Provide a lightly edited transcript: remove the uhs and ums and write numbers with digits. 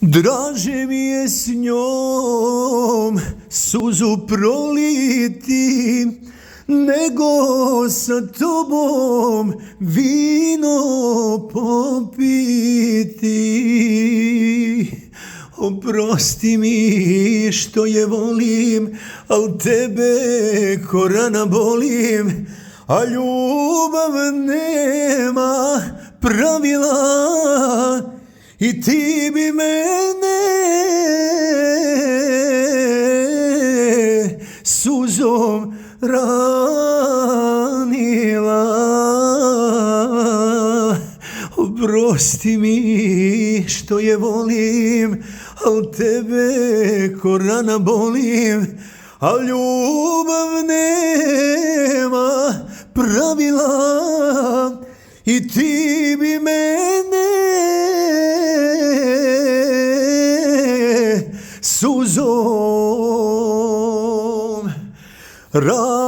Draže mi je s njom suzu proliti, nego sa tobom vino popiti. Oprosti mi što je volim, al tebe ko rana bolim, a ljubav nema pravila i ti bi mene suzom ranila. Oprosti mi što je volim, al tebe ko rana bolim, a ljubav nema pravila i ti bi mene suzom ranila.